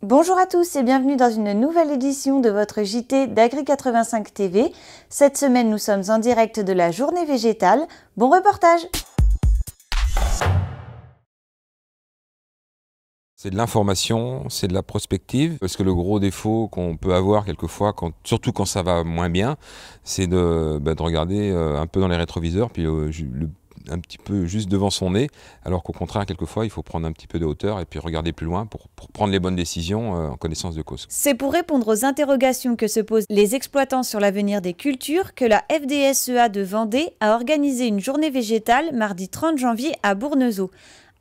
Bonjour à tous et bienvenue dans une nouvelle édition de votre JT d'Agri85 TV. Cette semaine, nous sommes en direct de la journée végétale. Bon reportage! C'est de l'information, c'est de la prospective, parce que le gros défaut qu'on peut avoir quelquefois, surtout quand ça va moins bien, c'est de regarder un peu dans les rétroviseurs, puis un petit peu juste devant son nez, alors qu'au contraire, quelquefois, il faut prendre un petit peu de hauteur et puis regarder plus loin pour prendre les bonnes décisions en connaissance de cause. C'est pour répondre aux interrogations que se posent les exploitants sur l'avenir des cultures que la FDSEA de Vendée a organisé une journée végétale mardi 30 janvier à Bournezeau.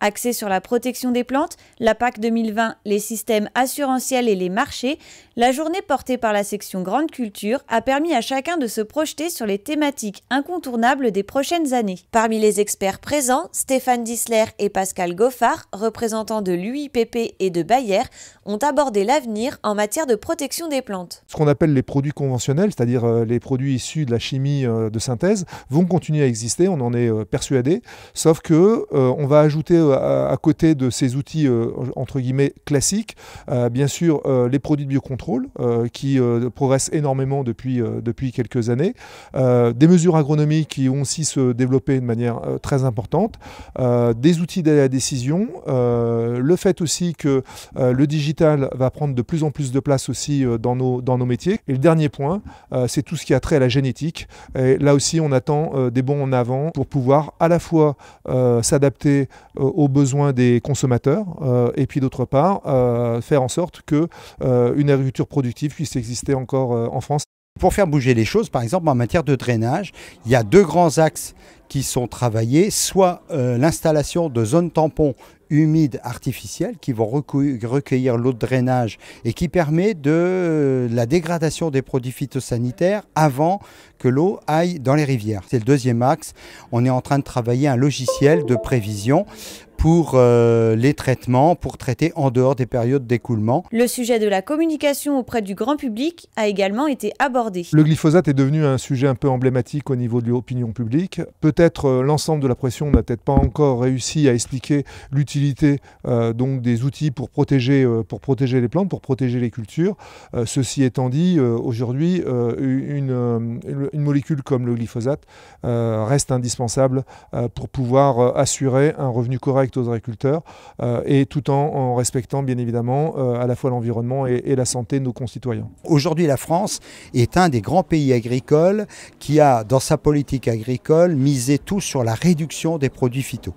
Axée sur la protection des plantes, la PAC 2020, les systèmes assurantiels et les marchés, la journée portée par la section Grande Culture a permis à chacun de se projeter sur les thématiques incontournables des prochaines années. Parmi les experts présents, Stéphane Dissler et Pascal Goffard, représentants de l'UIPP et de Bayer, ont abordé l'avenir en matière de protection des plantes. Ce qu'on appelle les produits conventionnels, c'est-à-dire les produits issus de la chimie de synthèse, vont continuer à exister, on en est persuadé, sauf que on va ajouter à côté de ces outils entre guillemets classiques, bien sûr les produits de biocontrôle qui progressent énormément depuis quelques années, des mesures agronomiques qui vont aussi se développer de manière très importante, des outils d'aide à la décision, le fait aussi que le digital va prendre de plus en plus de place aussi dans nos métiers. Et le dernier point, c'est tout ce qui a trait à la génétique. Et là aussi, on attend des bonds en avant pour pouvoir à la fois s'adapter aux besoins des consommateurs et puis d'autre part faire en sorte qu'une agriculture productive puisse exister encore en France. Pour faire bouger les choses, par exemple en matière de drainage, il y a deux grands axes qui sont travaillés, soit l'installation de zones tampons humides artificielles qui vont recueillir l'eau de drainage et qui permet de la dégradation des produits phytosanitaires avant que l'eau aille dans les rivières. C'est le deuxième axe. On est en train de travailler un logiciel de prévision pour les traitements, pour traiter en dehors des périodes d'écoulement. Le sujet de la communication auprès du grand public a également été abordé. Le glyphosate est devenu un sujet un peu emblématique au niveau de l'opinion publique. Peut-être l'ensemble de la pression n'a peut-être pas encore réussi à expliquer l'utilité donc des outils pour protéger les plantes, pour protéger les cultures. Ceci étant dit, aujourd'hui, une molécule comme le glyphosate reste indispensable pour pouvoir assurer un revenu correct aux agriculteurs et tout en respectant bien évidemment à la fois l'environnement et la santé de nos concitoyens. Aujourd'hui, la France est un des grands pays agricoles qui a dans sa politique agricole misé tout sur la réduction des produits phyto.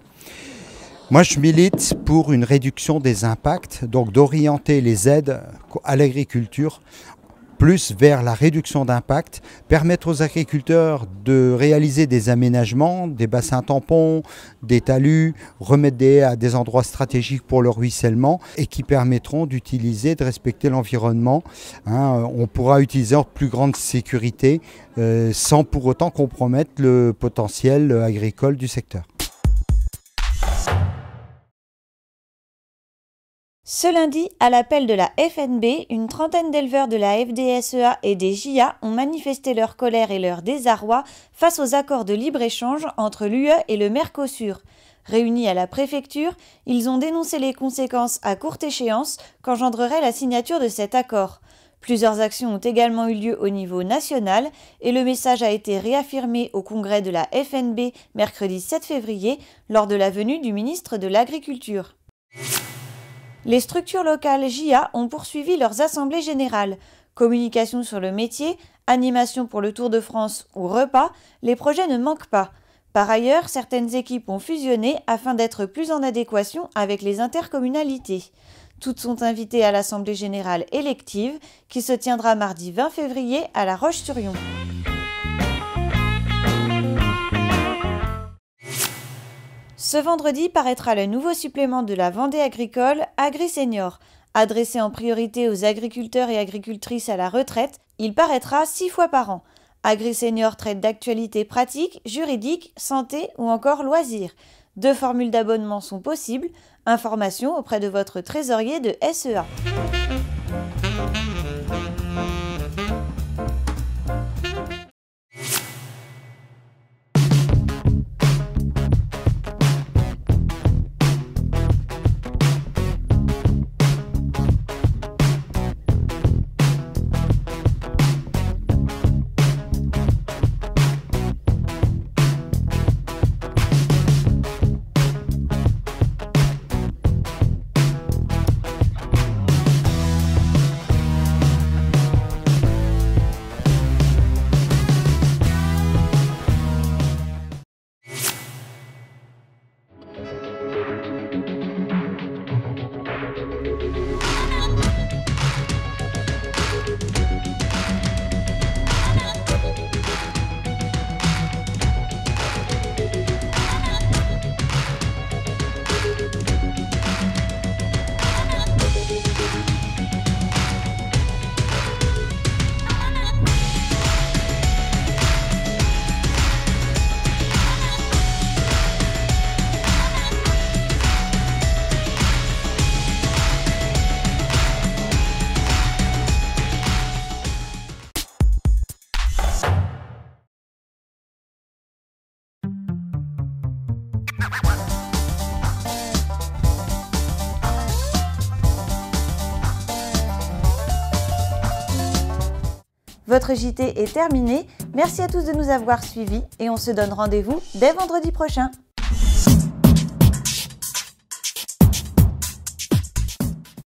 Moi, je milite pour une réduction des impacts, donc d'orienter les aides à l'agriculture plus vers la réduction d'impact, permettre aux agriculteurs de réaliser des aménagements, des bassins tampons, des talus, remettre à des endroits stratégiques pour le ruissellement et qui permettront d'utiliser, de respecter l'environnement. On pourra utiliser en plus grande sécurité sans pour autant compromettre le potentiel agricole du secteur. Ce lundi, à l'appel de la FNB, une trentaine d'éleveurs de la FDSEA et des JA ont manifesté leur colère et leur désarroi face aux accords de libre-échange entre l'UE et le Mercosur. Réunis à la préfecture, ils ont dénoncé les conséquences à courte échéance qu'engendrerait la signature de cet accord. Plusieurs actions ont également eu lieu au niveau national et le message a été réaffirmé au congrès de la FNB mercredi 7 février lors de la venue du ministre de l'Agriculture. Les structures locales JA ont poursuivi leurs assemblées générales. Communication sur le métier, animation pour le Tour de France ou repas, les projets ne manquent pas. Par ailleurs, certaines équipes ont fusionné afin d'être plus en adéquation avec les intercommunalités. Toutes sont invitées à l'assemblée générale élective qui se tiendra mardi 20 février à La Roche-sur-Yon. Ce vendredi paraîtra le nouveau supplément de la Vendée agricole AgriSenior. Adressé en priorité aux agriculteurs et agricultrices à la retraite, il paraîtra 6 fois par an. AgriSenior traite d'actualités pratiques, juridiques, santé ou encore loisirs. 2 formules d'abonnement sont possibles. Information auprès de votre trésorier de SEA. Votre JT est terminé. Merci à tous de nous avoir suivis et on se donne rendez-vous dès vendredi prochain.